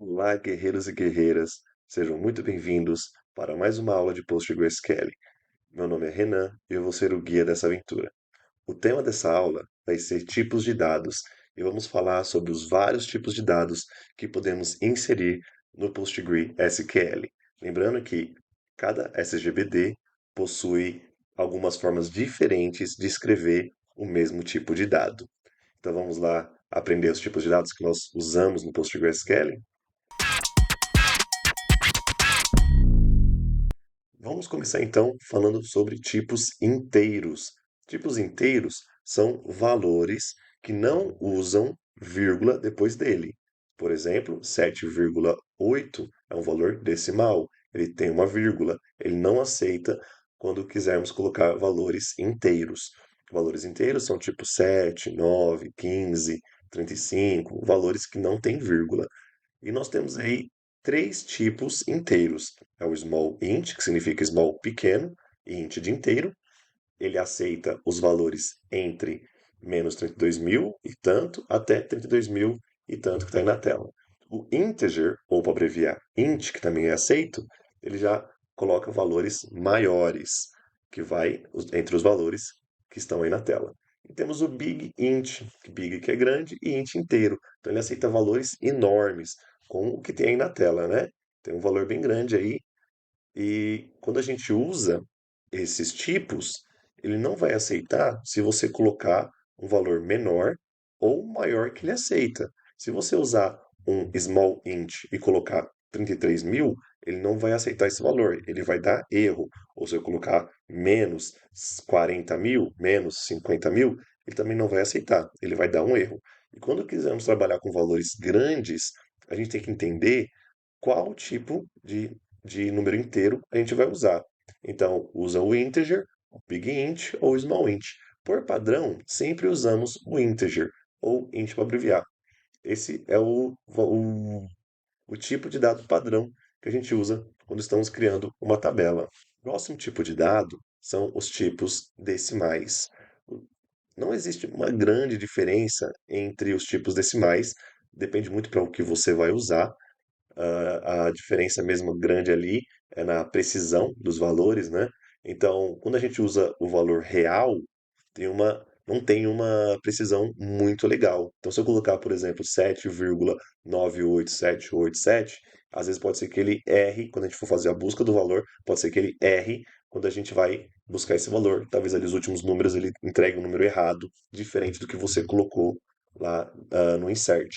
Olá, guerreiros e guerreiras, sejam muito bem-vindos para mais uma aula de PostgreSQL. Meu nome é Renan e eu vou ser o guia dessa aventura. O tema dessa aula vai ser tipos de dados e vamos falar sobre os vários tipos de dados que podemos inserir no PostgreSQL. Lembrando que cada SGBD possui algumas formas diferentes de escrever o mesmo tipo de dado. Então vamos lá aprender os tipos de dados que nós usamos no PostgreSQL? Vamos começar então falando sobre tipos inteiros. Tipos inteiros são valores que não usam vírgula depois dele. Por exemplo, 7,8 é um valor decimal, ele tem uma vírgula, ele não aceita quando quisermos colocar valores inteiros. Valores inteiros são tipo 7, 9, 15, 35, valores que não têm vírgula. E nós temos aí três tipos inteiros. É o small int, que significa small pequeno, e int de inteiro. Ele aceita os valores entre menos 32.000 e tanto até 32.000 e tanto que está aí na tela. O integer, ou para abreviar int, que também é aceito, ele já coloca valores maiores, que vai entre os valores que estão aí na tela. E temos o big int, que big que é grande, e int inteiro. Então ele aceita valores enormes, com o que tem aí na tela, né? Tem um valor bem grande aí. E quando a gente usa esses tipos, ele não vai aceitar se você colocar um valor menor ou maior que ele aceita. Se você usar um small int e colocar 33.000, ele não vai aceitar esse valor, ele vai dar erro. Ou se eu colocar menos 40.000, menos 50.000, ele também não vai aceitar, ele vai dar um erro. E quando quisermos trabalhar com valores grandes, a gente tem que entender qual tipo de número inteiro a gente vai usar. Então, usa o integer, o big int ou o small int. Por padrão, sempre usamos o integer, ou int para abreviar. Esse é o tipo de dado padrão que a gente usa quando estamos criando uma tabela. O próximo tipo de dado são os tipos decimais. Não existe uma grande diferença entre os tipos decimais, depende muito para o que você vai usar. A diferença mesmo grande ali é na precisão dos valores, né? Então, quando a gente usa o valor real, não tem uma precisão muito legal. Então, se eu colocar, por exemplo, 7,98787, às vezes pode ser que ele erre, quando a gente for fazer a busca do valor, pode ser que ele erre quando a gente vai buscar esse valor. Talvez ali os últimos números ele entregue um número errado, diferente do que você colocou lá, no insert.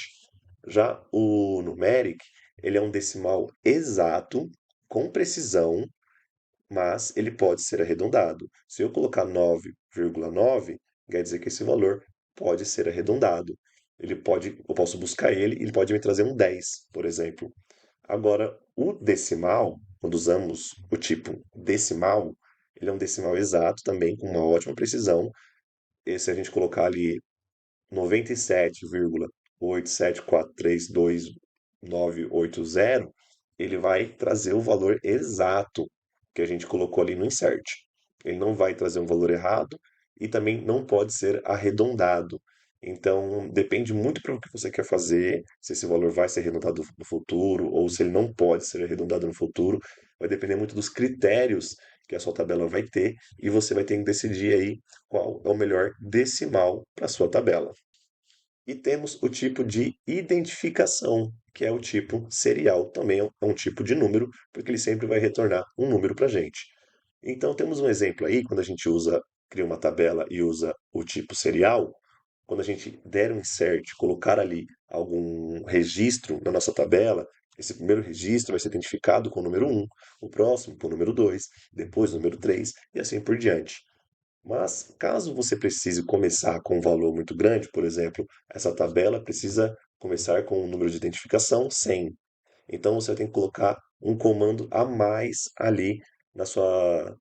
Já o numeric, ele é um decimal exato, com precisão, mas ele pode ser arredondado. Se eu colocar 9,9, quer dizer que esse valor pode ser arredondado. Eu posso buscar ele pode me trazer um 10, por exemplo. Agora, o decimal, quando usamos o tipo decimal, ele é um decimal exato também, com uma ótima precisão. E se a gente colocar ali 97,87432,980, ele vai trazer o valor exato que a gente colocou ali no insert. Ele não vai trazer um valor errado e também não pode ser arredondado. Então, depende muito para o que você quer fazer, se esse valor vai ser arredondado no futuro ou se ele não pode ser arredondado no futuro. Vai depender muito dos critérios que a sua tabela vai ter e você vai ter que decidir aí qual é o melhor decimal para a sua tabela. E temos o tipo de identificação, que é o tipo serial. Também é um tipo de número, porque ele sempre vai retornar um número para a gente. Então, temos um exemplo aí, quando a gente cria uma tabela e usa o tipo serial, quando a gente der um insert, colocar ali algum registro na nossa tabela, esse primeiro registro vai ser identificado com o número 1, o próximo com o número 2, depois o número 3 e assim por diante. Mas caso você precise começar com um valor muito grande, por exemplo, essa tabela precisa começar com o número de identificação 100. Então você tem que colocar um comando a mais ali na sua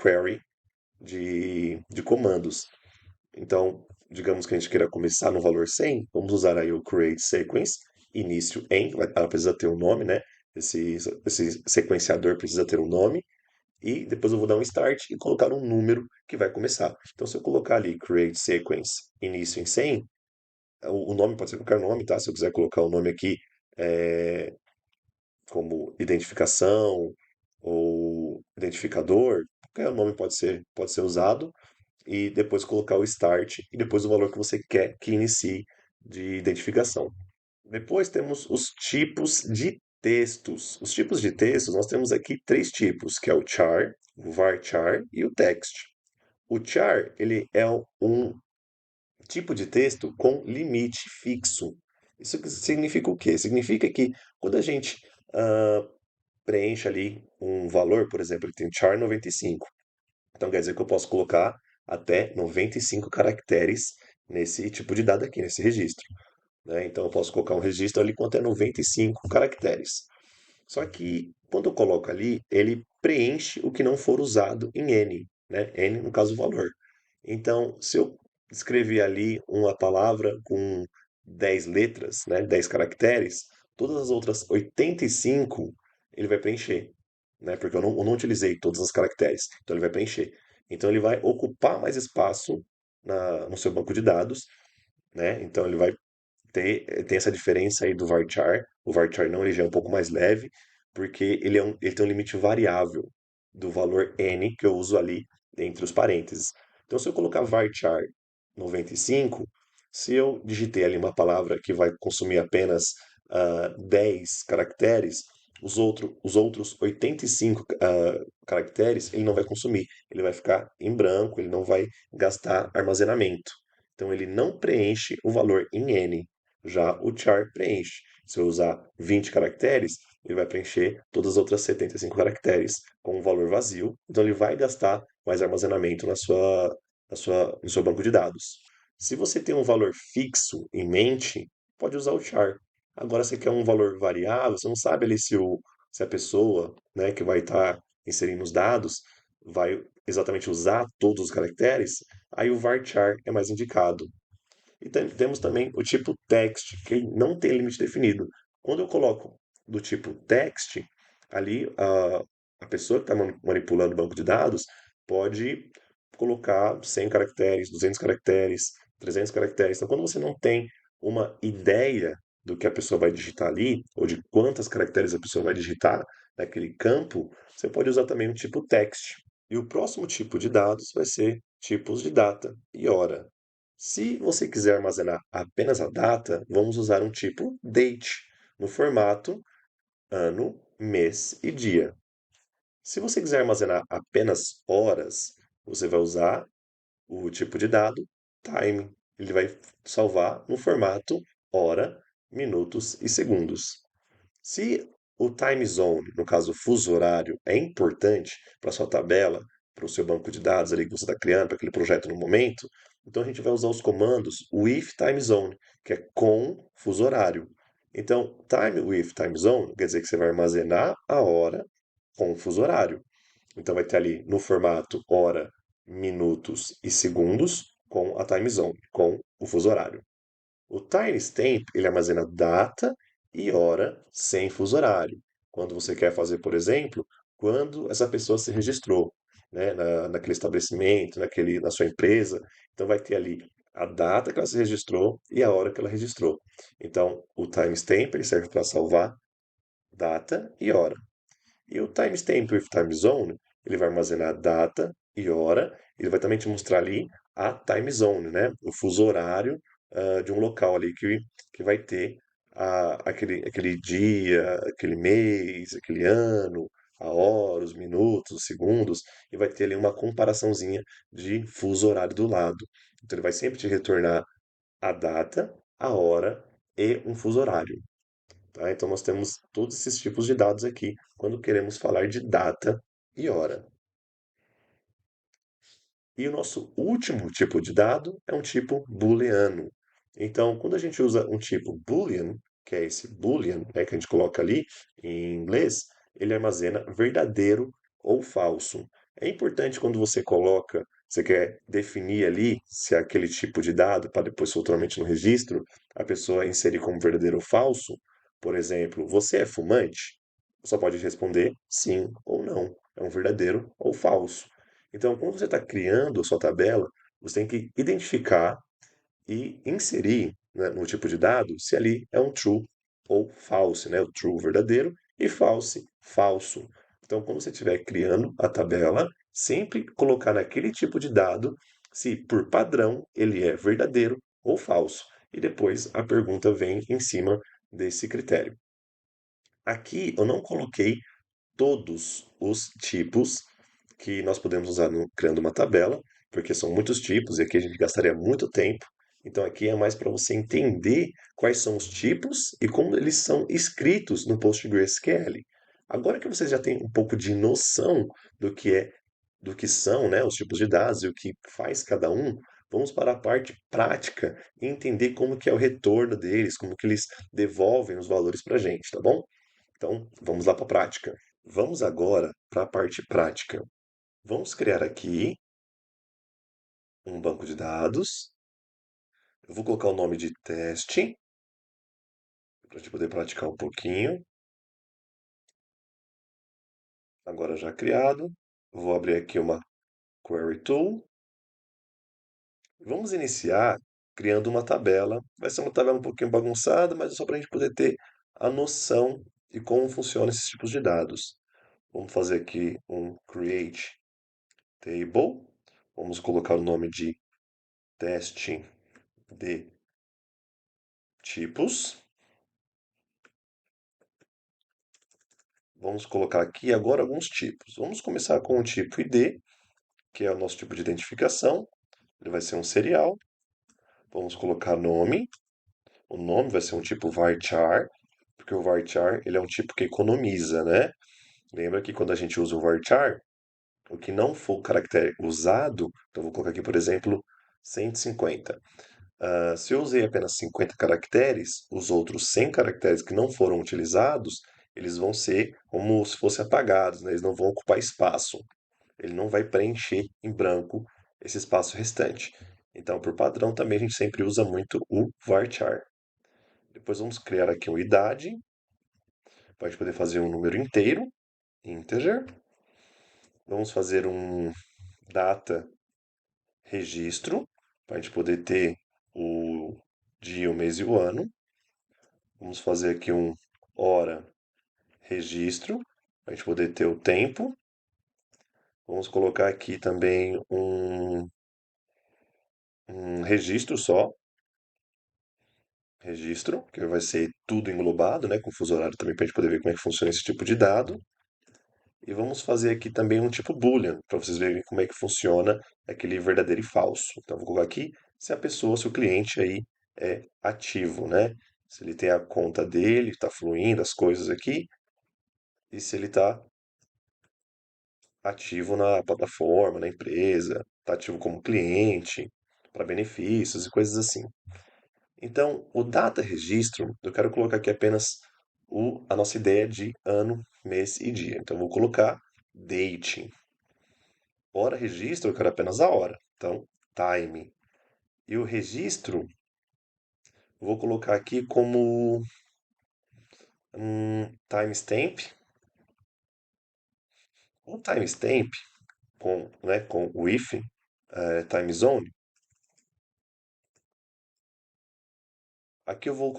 query de comandos. Então, digamos que a gente queira começar no valor 100, vamos usar aí o create sequence, início em, ela precisa ter um nome, né? Esse sequenciador precisa ter um nome, e depois eu vou dar um start e colocar um número que vai começar. Então, se eu colocar ali create sequence início em 100, o nome pode ser qualquer nome, tá? Se eu quiser colocar o nome aqui, como identificação ou identificador, qualquer nome pode ser usado, e depois colocar o start e depois o valor que você quer que inicie de identificação. Depois temos os tipos de textos. Os tipos de textos, nós temos aqui três tipos, que é o char, o varchar e o text. O char, ele é um tipo de texto com limite fixo. Isso significa o quê? Significa que quando a gente ah, preenche ali um valor, por exemplo, ele tem char 95. Então quer dizer que eu posso colocar até 95 caracteres nesse tipo de dado aqui, nesse registro, né? Então eu posso colocar um registro ali com até 95 caracteres. Só que quando eu coloco ali, ele preenche o que não for usado em N, né? N, no caso, o valor. Então, se eu escrever ali uma palavra com 10 letras, né, 10 caracteres, todas as outras 85 ele vai preencher, né? Porque eu não utilizei todos os caracteres, então ele vai preencher. Então ele vai ocupar mais espaço no seu banco de dados, né? Então ele vai tem essa diferença aí do varchar. O varchar não, ele já é um pouco mais leve, porque ele tem um limite variável do valor n que eu uso ali entre os parênteses. Então, se eu colocar varchar 95, se eu digitei ali uma palavra que vai consumir apenas 10 caracteres, os outros 85 caracteres ele não vai consumir. Ele vai ficar em branco, ele não vai gastar armazenamento. Então, ele não preenche o valor em n. Já o char preenche. Se eu usar 20 caracteres, ele vai preencher todas as outras 75 caracteres com um valor vazio. Então ele vai gastar mais armazenamento no seu banco de dados. Se você tem um valor fixo em mente, pode usar o char. Agora, você quer um valor variável, você não sabe ali se a pessoa, né, que vai estar inserindo os dados vai exatamente usar todos os caracteres, aí o varchar é mais indicado. E temos também o tipo text, que não tem limite definido. Quando eu coloco do tipo text, ali a pessoa que está manipulando o banco de dados pode colocar 100 caracteres, 200 caracteres, 300 caracteres. Então, quando você não tem uma ideia do que a pessoa vai digitar ali, ou de quantos caracteres a pessoa vai digitar naquele campo, você pode usar também o tipo text. E o próximo tipo de dados vai ser tipos de data e hora. Se você quiser armazenar apenas a data, vamos usar um tipo date, no formato ano, mês e dia. Se você quiser armazenar apenas horas, você vai usar o tipo de dado time. Ele vai salvar no formato hora, minutos e segundos. Se o time zone, no caso o fuso horário, é importante para sua tabela, para o seu banco de dados ali que você está criando, para aquele projeto no momento, então a gente vai usar os comandos with time zone, que é com fuso horário. Então, time with time zone quer dizer que você vai armazenar a hora com o fuso horário. Então vai ter ali no formato hora, minutos e segundos com a time zone, com o fuso horário. O timestamp, ele armazena data e hora sem fuso horário. Quando você quer fazer, por exemplo, quando essa pessoa se registrou, né, naquele estabelecimento, na sua empresa. Então vai ter ali a data que ela se registrou e a hora que ela registrou. Então, o timestamp ele serve para salvar data e hora. E o timestamp with time zone, ele vai armazenar data e hora, ele vai também te mostrar ali a time zone, né? O fuso horário de um local ali que vai ter aquele dia, aquele mês, aquele ano, a hora, os minutos, os segundos, e vai ter ali uma comparaçãozinha de fuso horário do lado. Então ele vai sempre te retornar a data, a hora e um fuso horário. Tá? Então, nós temos todos esses tipos de dados aqui quando queremos falar de data e hora. E o nosso último tipo de dado é um tipo booleano. Então, quando a gente usa um tipo boolean, que é esse boolean, né, que a gente coloca ali em inglês, ele armazena verdadeiro ou falso. É importante quando você quer definir ali se é aquele tipo de dado para depois futuramente no registro a pessoa inserir como verdadeiro ou falso. Por exemplo, você é fumante? Só pode responder sim ou não. É um verdadeiro ou falso. Então, quando você está criando a sua tabela, você tem que identificar e inserir, né, no tipo de dado se ali é um true ou false, né? O true verdadeiro e false, falso. Então, quando você estiver criando a tabela, sempre colocar naquele tipo de dado se, por padrão, ele é verdadeiro ou falso. E depois a pergunta vem em cima desse critério. Aqui eu não coloquei todos os tipos que nós podemos usar criando uma tabela, porque são muitos tipos e aqui a gente gastaria muito tempo. Então aqui é mais para você entender quais são os tipos e como eles são escritos no PostgreSQL. Agora que vocês já têm um pouco de noção do que é, do que são, né, os tipos de dados e o que faz cada um, vamos para a parte prática e entender como que é o retorno deles, como que eles devolvem os valores para a gente, tá bom? Então, vamos lá para a prática. Vamos agora para a parte prática. Vamos criar aqui um banco de dados. Eu vou colocar o nome de teste, para a gente poder praticar um pouquinho. Agora já criado. Vou abrir aqui uma Query Tool. Vamos iniciar criando uma tabela. Vai ser uma tabela um pouquinho bagunçada, mas é só para a gente poder ter a noção de como funcionam esses tipos de dados. Vamos fazer aqui um Create Table. Vamos colocar o nome de teste de tipos. Vamos colocar aqui agora alguns tipos. Vamos começar com o tipo ID, que é o nosso tipo de identificação. Ele vai ser um serial. Vamos colocar nome. O nome vai ser um tipo varchar, porque o varchar ele é um tipo que economiza, né? Lembra que quando a gente usa o varchar, o que não for o caractere usado, então vou colocar aqui, por exemplo, 150. Se eu usei apenas 50 caracteres, os outros 100 caracteres que não foram utilizados, eles vão ser como se fossem apagados, né? Eles não vão ocupar espaço. Ele não vai preencher em branco esse espaço restante. Então, por padrão, também a gente sempre usa muito o varchar. Depois vamos criar aqui uma idade, para a gente poder fazer um número inteiro, integer. Vamos fazer um data registro, para a gente poder ter o dia, o mês e o ano. Vamos fazer aqui um hora registro, para a gente poder ter o tempo. Vamos colocar aqui também um registro só, registro, que vai ser tudo englobado, né, com fuso horário também para a gente poder ver como é que funciona esse tipo de dado. E vamos fazer aqui também um tipo Boolean, para vocês verem como é que funciona aquele verdadeiro e falso. Então, vou colocar aqui se a pessoa, se o cliente aí é ativo, né? Se ele tem a conta dele, está fluindo as coisas aqui, e se ele está ativo na plataforma, na empresa, está ativo como cliente, para benefícios e coisas assim. Então, o data registro, eu quero colocar aqui apenas a nossa ideia de ano, mês e dia. Então, eu vou colocar date. Hora registro, eu quero apenas a hora. Então, time. E o registro, eu vou colocar aqui como timestamp. O timestamp com o if, time zone. Aqui eu vou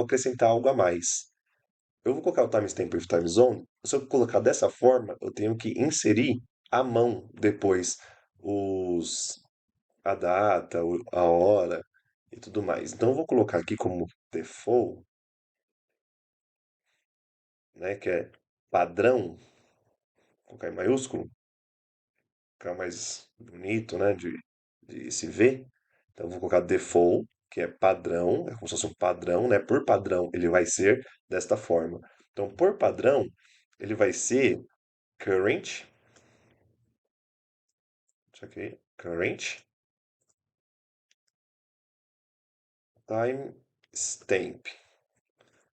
acrescentar algo a mais. Eu vou colocar o timestamp with time zone. Se eu colocar dessa forma, eu tenho que inserir à mão depois os, a data, a hora e tudo mais. Então eu vou colocar aqui como default, né, que é padrão, colocar em maiúsculo, ficar mais bonito, né, de se ver. Então eu vou colocar default, que é padrão, é como se fosse um padrão, né? Por padrão ele vai ser desta forma. Então por padrão ele vai ser current, isso aqui, current time stamp.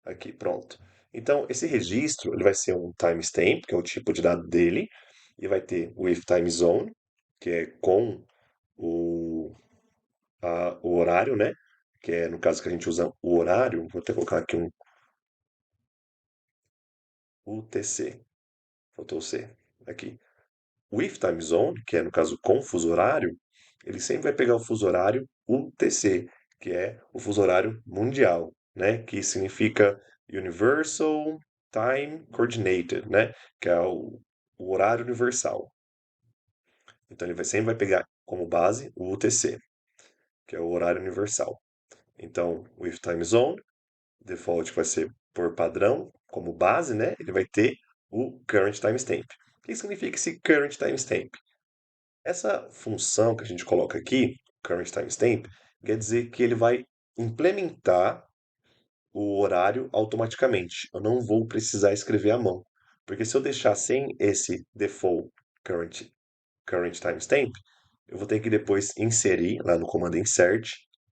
Aqui, pronto. Então, esse registro ele vai ser um timestamp, que é o tipo de dado dele, e vai ter o if time zone, que é com o, o horário, né? Que é no caso que a gente usa o horário, vou até colocar aqui um UTC, faltou o C aqui. O if time zone, que é no caso com fuso horário, ele sempre vai pegar o fuso horário UTC, que é o fuso horário mundial, né? Que significa Universal Time Coordinated, né? Que é o horário universal. Então ele sempre vai pegar como base o UTC, que é o horário universal. Então, with time zone, default vai ser por padrão, como base, né? Ele vai ter o current timestamp. O que significa esse current timestamp? Essa função que a gente coloca aqui, current timestamp, quer dizer que ele vai implementar o horário automaticamente. Eu não vou precisar escrever à mão. Porque se eu deixar sem esse default current, current timestamp, eu vou ter que depois inserir lá no comando insert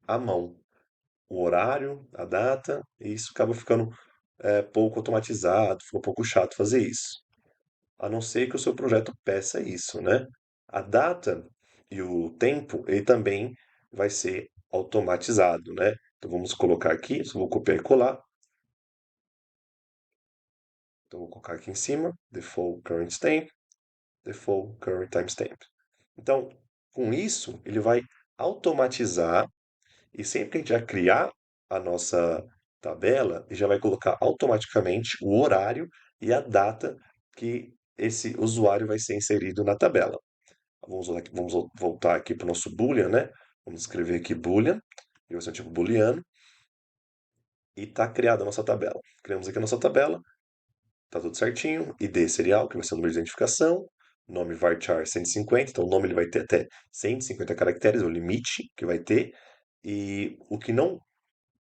à mão o horário, a data, e isso acaba ficando pouco automatizado, fica um pouco chato fazer isso. A não ser que o seu projeto peça isso, né? A data e o tempo, ele também vai ser automatizado, né? Então vamos colocar aqui, só vou copiar e colar. Então vou colocar aqui em cima, default current stamp, default current timestamp. Então, com isso, ele vai automatizar e sempre que a gente já criar a nossa tabela, ele já vai colocar automaticamente o horário e a data que esse usuário vai ser inserido na tabela. Vamos voltar aqui para o nosso Boolean, né? Vamos escrever aqui Boolean, e vai ser um tipo booleano, e está criada a nossa tabela. Criamos aqui a nossa tabela, está tudo certinho, ID serial, que vai ser o número de identificação, nome varchar 150, então o nome ele vai ter até 150 caracteres, é o limite que vai ter, e o que não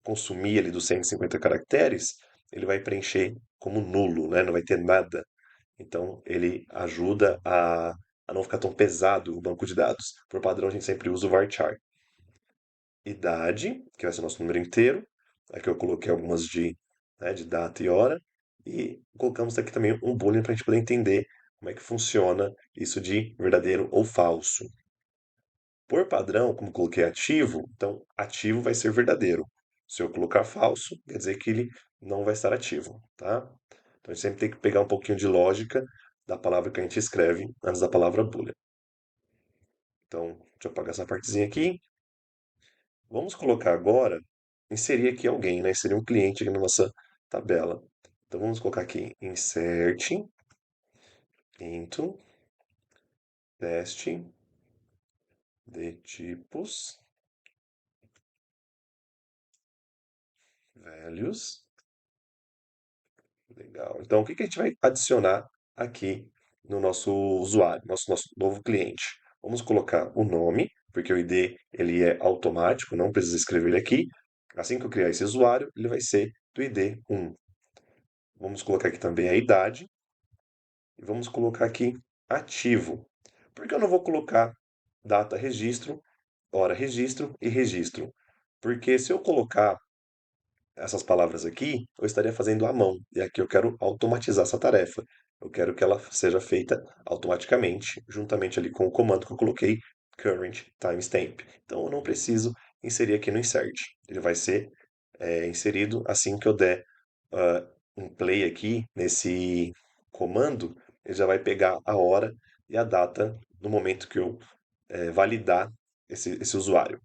consumir ali dos 150 caracteres, ele vai preencher como nulo, né? Não vai ter nada. Então, ele ajuda a não ficar tão pesado o banco de dados. Por padrão, a gente sempre usa o varchar. Idade, que vai ser o nosso número inteiro. Aqui eu coloquei algumas de data e hora. E colocamos aqui também um boolean para a gente poder entender como é que funciona isso de verdadeiro ou falso. Por padrão, como coloquei ativo, então ativo vai ser verdadeiro. Se eu colocar falso, quer dizer que ele não vai estar ativo, tá? Então a gente sempre tem que pegar um pouquinho de lógica da palavra que a gente escreve antes da palavra boolean. Então, deixa eu apagar essa partezinha aqui. Vamos colocar agora, inserir aqui alguém, né? Inserir um cliente aqui na nossa tabela. Então vamos colocar aqui insert into teste de tipos values. Legal. Então, o que que a gente vai adicionar aqui no nosso usuário, nosso novo cliente? Vamos colocar o nome, porque o ID ele é automático, não precisa escrever ele aqui. Assim que eu criar esse usuário, ele vai ser do ID 1. Vamos colocar aqui também a idade e vamos colocar aqui ativo. Por que eu não vou colocar data registro, hora registro e registro? Porque se eu colocar essas palavras aqui, eu estaria fazendo à mão. E aqui eu quero automatizar essa tarefa. Eu quero que ela seja feita automaticamente, juntamente ali com o comando que eu coloquei, current timestamp. Então eu não preciso inserir aqui no insert. Ele vai ser inserido assim que eu der um play aqui nesse comando, ele já vai pegar a hora e a data no momento que eu validar esse usuário.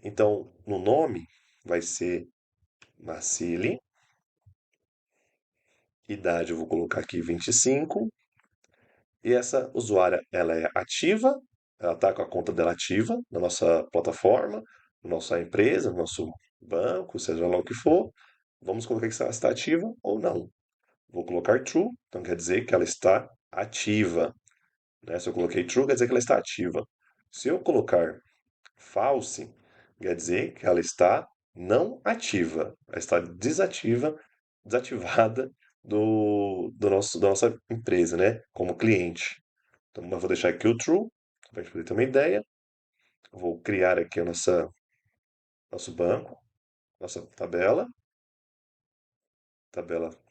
Então, no nome vai ser Marcele. Idade eu vou colocar aqui 25. E essa usuária, ela é ativa, ela está com a conta dela ativa na nossa plataforma, na nossa empresa, no nosso banco, seja lá o que for. Vamos colocar que ela está ativa ou não. Vou colocar true, então quer dizer que ela está ativa, né? Se eu coloquei true, quer dizer que ela está ativa. Se eu colocar false, quer dizer que ela está não ativa, ela está desativada da nossa empresa, né? Como cliente. Então, eu vou deixar aqui o true, para a gente poder ter uma ideia. Vou criar aqui a nosso banco, nossa tabela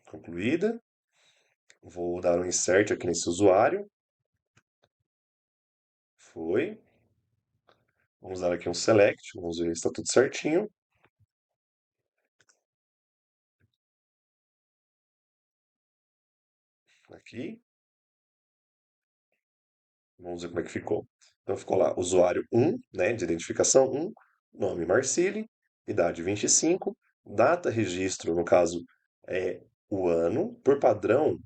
concluída. Vou dar um insert aqui nesse usuário. Foi. Vamos dar aqui um select, vamos ver se está tudo certinho. Aqui. Vamos ver como é que ficou. Então ficou lá, usuário 1, né, de identificação 1, nome Marcile, idade 25, data registro, no caso, é O ano, por padrão,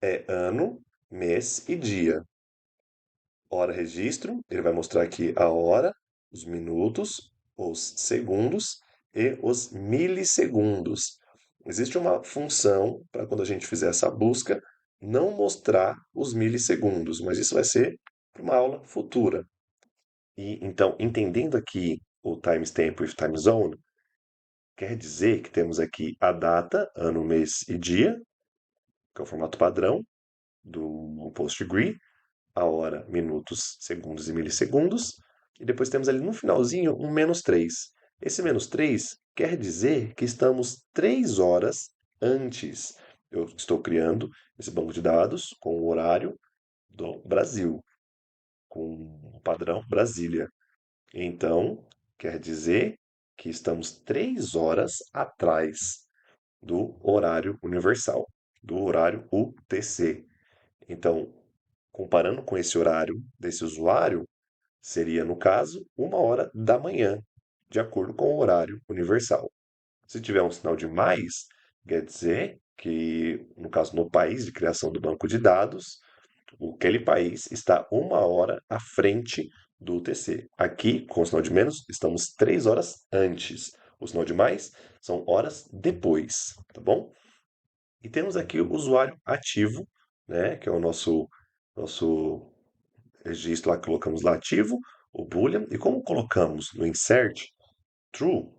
é ano, mês e dia. Hora registro, ele vai mostrar aqui a hora, os minutos, os segundos e os milissegundos. Existe uma função para quando a gente fizer essa busca não mostrar os milissegundos, mas isso vai ser para uma aula futura. E então, entendendo aqui o timestamp with time zone, quer dizer que temos aqui a data, ano, mês e dia, que é o formato padrão do PostgreSQL, a hora, minutos, segundos e milissegundos. E depois temos ali no finalzinho um menos 3. Esse menos 3 quer dizer que estamos 3 horas antes. Eu estou criando esse banco de dados com o horário do Brasil, com o padrão Brasília. Então, quer dizer que estamos 3 horas atrás do horário universal, do horário UTC. Então, comparando com esse horário desse usuário, seria, no caso, 1 hora da manhã, de acordo com o horário universal. Se tiver um sinal de mais, quer dizer que, no caso, no país de criação do banco de dados, aquele país está 1 hora à frente do UTC. Aqui, com o sinal de menos, estamos 3 horas antes. O sinal de mais são horas depois, tá bom? E temos aqui o usuário ativo, né, que é o nosso registro lá que colocamos lá ativo, o boolean, e como colocamos no insert true,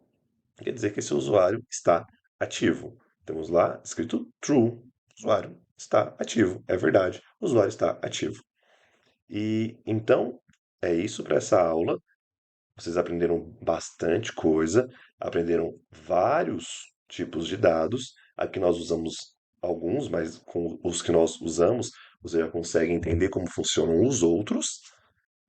quer dizer que esse usuário está ativo. Temos lá escrito true, o usuário está ativo, é verdade, o usuário está ativo. E então é isso para essa aula. Vocês aprenderam bastante coisa, aprenderam vários tipos de dados. Aqui nós usamos alguns, mas com os que nós usamos, você já consegue entender como funcionam os outros.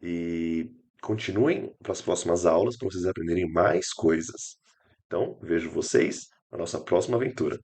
E continuem para as próximas aulas para vocês aprenderem mais coisas. Então, vejo vocês na nossa próxima aventura.